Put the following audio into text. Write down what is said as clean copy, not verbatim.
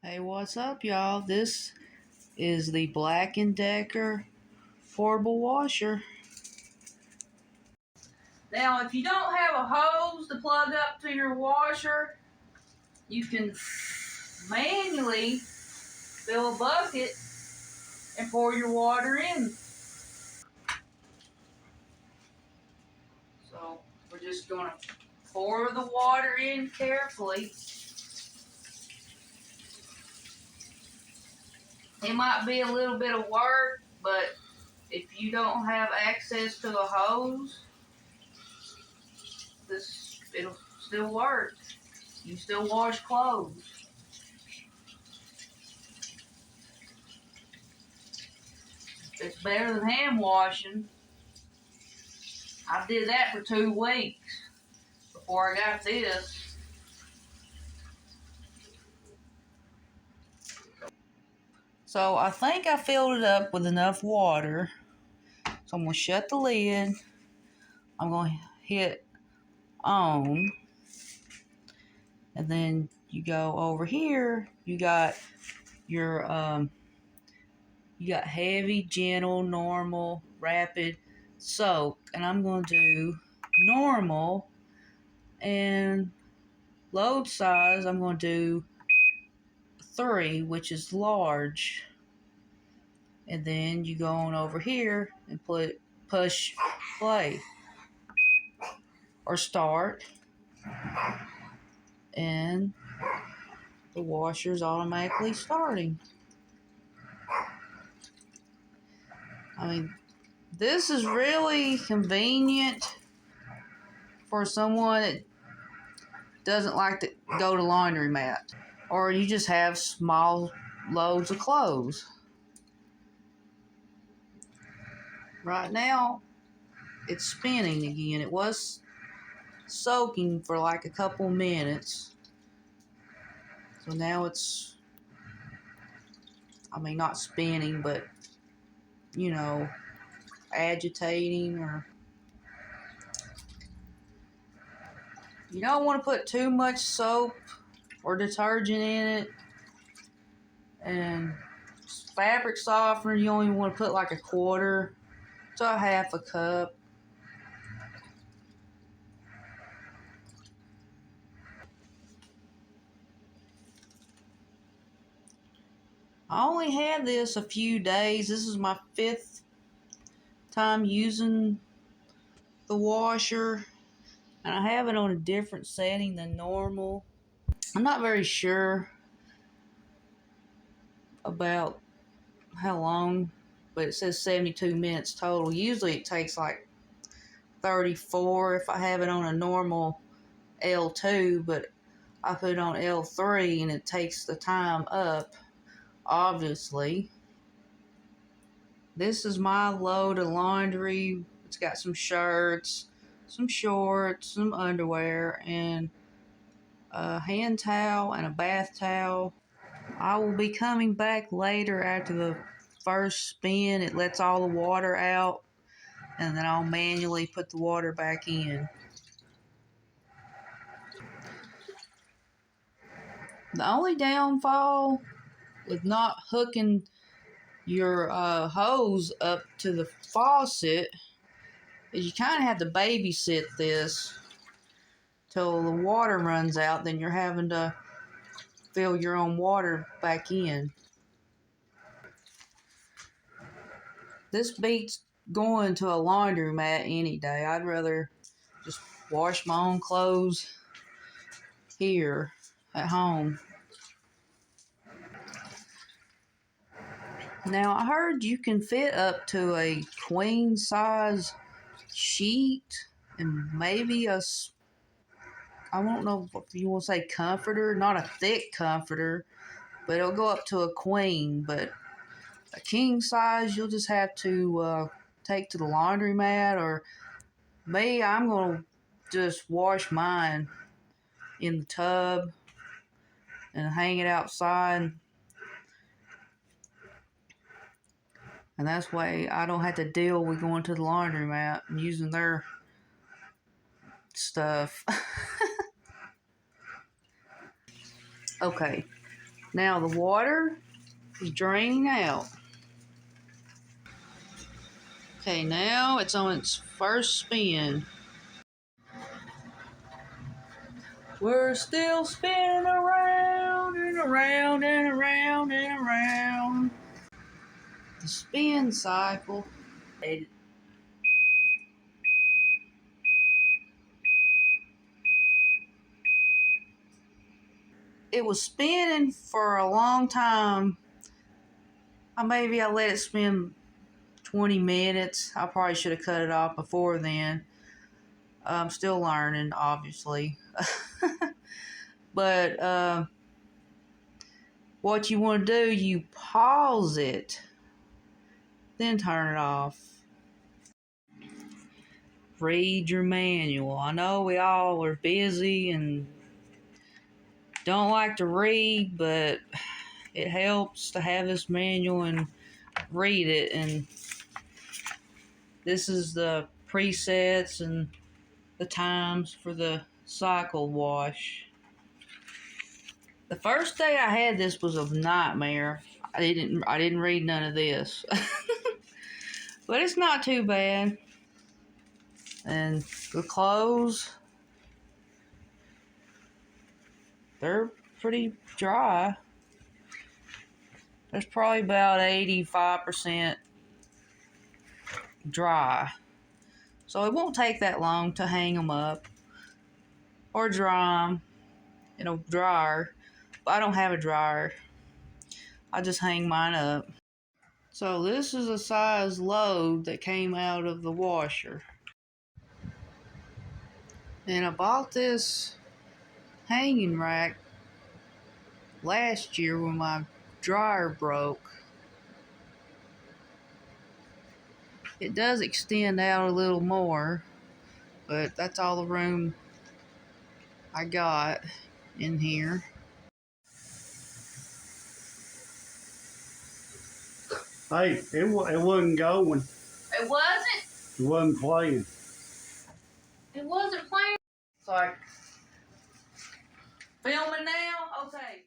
Hey, what's up, y'all? This is the Black & Decker portable washer. Now, if you don't have a hose to plug up to your washer, you can manually fill a bucket and pour your water in. So, we're just going to pour the water in carefully. It might be a little bit of work, but if you don't have access to a hose, it'll still work. You still wash clothes. It's better than hand washing. I did that for 2 weeks before I got this. So I think I filled it up with enough water. So I'm going to shut the lid. I'm going to hit on. And then you go over here. You got your you got heavy, gentle, normal, rapid, soak. And I'm going to do normal. And load size, I'm going to do 3, which is large. And then you go on over here and push play or start, and the washer's automatically starting. I mean, this is really convenient for someone that doesn't like to go to laundromat, or you just have small loads of clothes. Right now, it's spinning again. It was soaking for like a couple minutes. So now it's, I mean, not spinning, but, you know, agitating. Or you don't want to put too much soap or detergent in it. And fabric softener, you only want to put like 1/4 to 1/2 cup. I only had this a few days. This is my 5th time using the washer, and I have it on a different setting than normal. I'm not very sure about how long, but it says 72 minutes total. Usually it takes like 34 if I have it on a normal L2, but I put it on L3 and it takes the time up, obviously. This is my load of laundry. It's got some shirts, some shorts, some underwear, and a hand towel and a bath towel. I will be coming back later after the first spin. It lets all the water out, and then I'll manually put the water back in. The only downfall with not hooking your hose up to the faucet is you kind of have to babysit this till the water runs out. Then you're having to fill your own water back in. This beats going to a laundromat any day. I'd rather just wash my own clothes here at home. Now, I heard you can fit up to a queen size sheet and maybe I don't know if you want to say comforter, not a thick comforter, but it'll go up to a queen. But a king size, you'll just have to take to the laundromat, or me, I'm going to just wash mine in the tub and hang it outside. And that's why I don't have to deal with going to the laundromat and using their stuff. Okay. Now the water is draining out. Okay, now it's on its first spin. We're still spinning around and around and around and around. The spin cycle. It was spinning for a long time. Maybe I let it spin 20 minutes. I probably should have cut it off before then. I'm still learning, obviously. But what you want to do, you pause it, then turn it off. Read your manual. I know we all are busy and don't like to read, but it helps to have this manual and read it. And this is the presets and the times for the cycle wash. The first day I had this was a nightmare. I didn't read none of this. But it's not too bad. And the clothes, they're pretty dry. There's probably about 85% dry. So it won't take that long to hang them up or dry them in a dryer. But I don't have a dryer. I just hang mine up. So this is a size load that came out of the washer. And I bought this hanging rack last year when my dryer broke. It does extend out a little more, but that's all the room I got in here. Hey, it wasn't going. It wasn't? It wasn't playing. It wasn't playing? It's like, filming now? Okay.